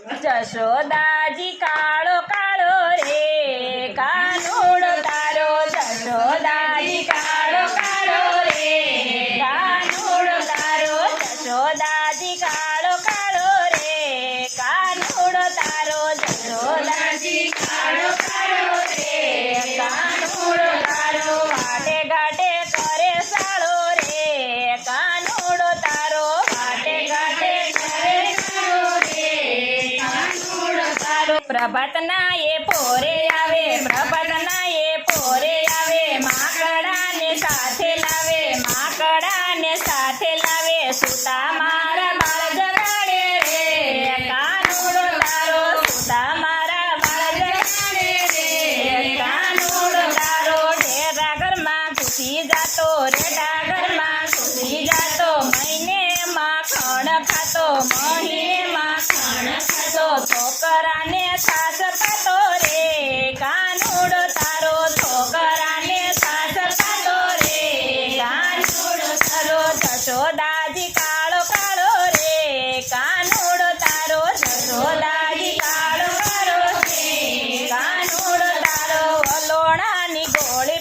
જશોદાજી કાળો કાળો રે કાનુડો તારો જશોદાજી કાળો કાળો રે કાનુડો તારો જશોદાજી કાળો કાળો રે કાનુડો તારો જશોદાજી કાળો કાળો રે કાનુડો તારો વાટે ઘાટે કરે સાળો રે કાનુડો તારો વાટે ઘાટે કરે સાળો રે કાનુડો તારો પ્રભાતના એ પોરે આવે પ્રભાતના એ પોરે આવે માકડાને સાથે લાવે માકડાને સાથે લાવે સુતા મારા બાળ જગાડે રે કાનુડો તારો સુતા મારા બાળ જગાડે રે કાનુડો તારો ઢેરા ઘરમાં ઘૂસી જાતો રેડા ઘરમાં ઘૂસી જાતો મહિને માખણ ખાતો મહિને માખણ ખાતો છોકરાને સાસ પાતો રે કાનુડો તારો છોકરાને સાસ પાતો રે કાનુડો તારો જશોદાજી કાળો કાળો રે કાનુડો તારો જશોદાજી કાળો કાળો રે કાનુડો તારો વલોણાની ગોળી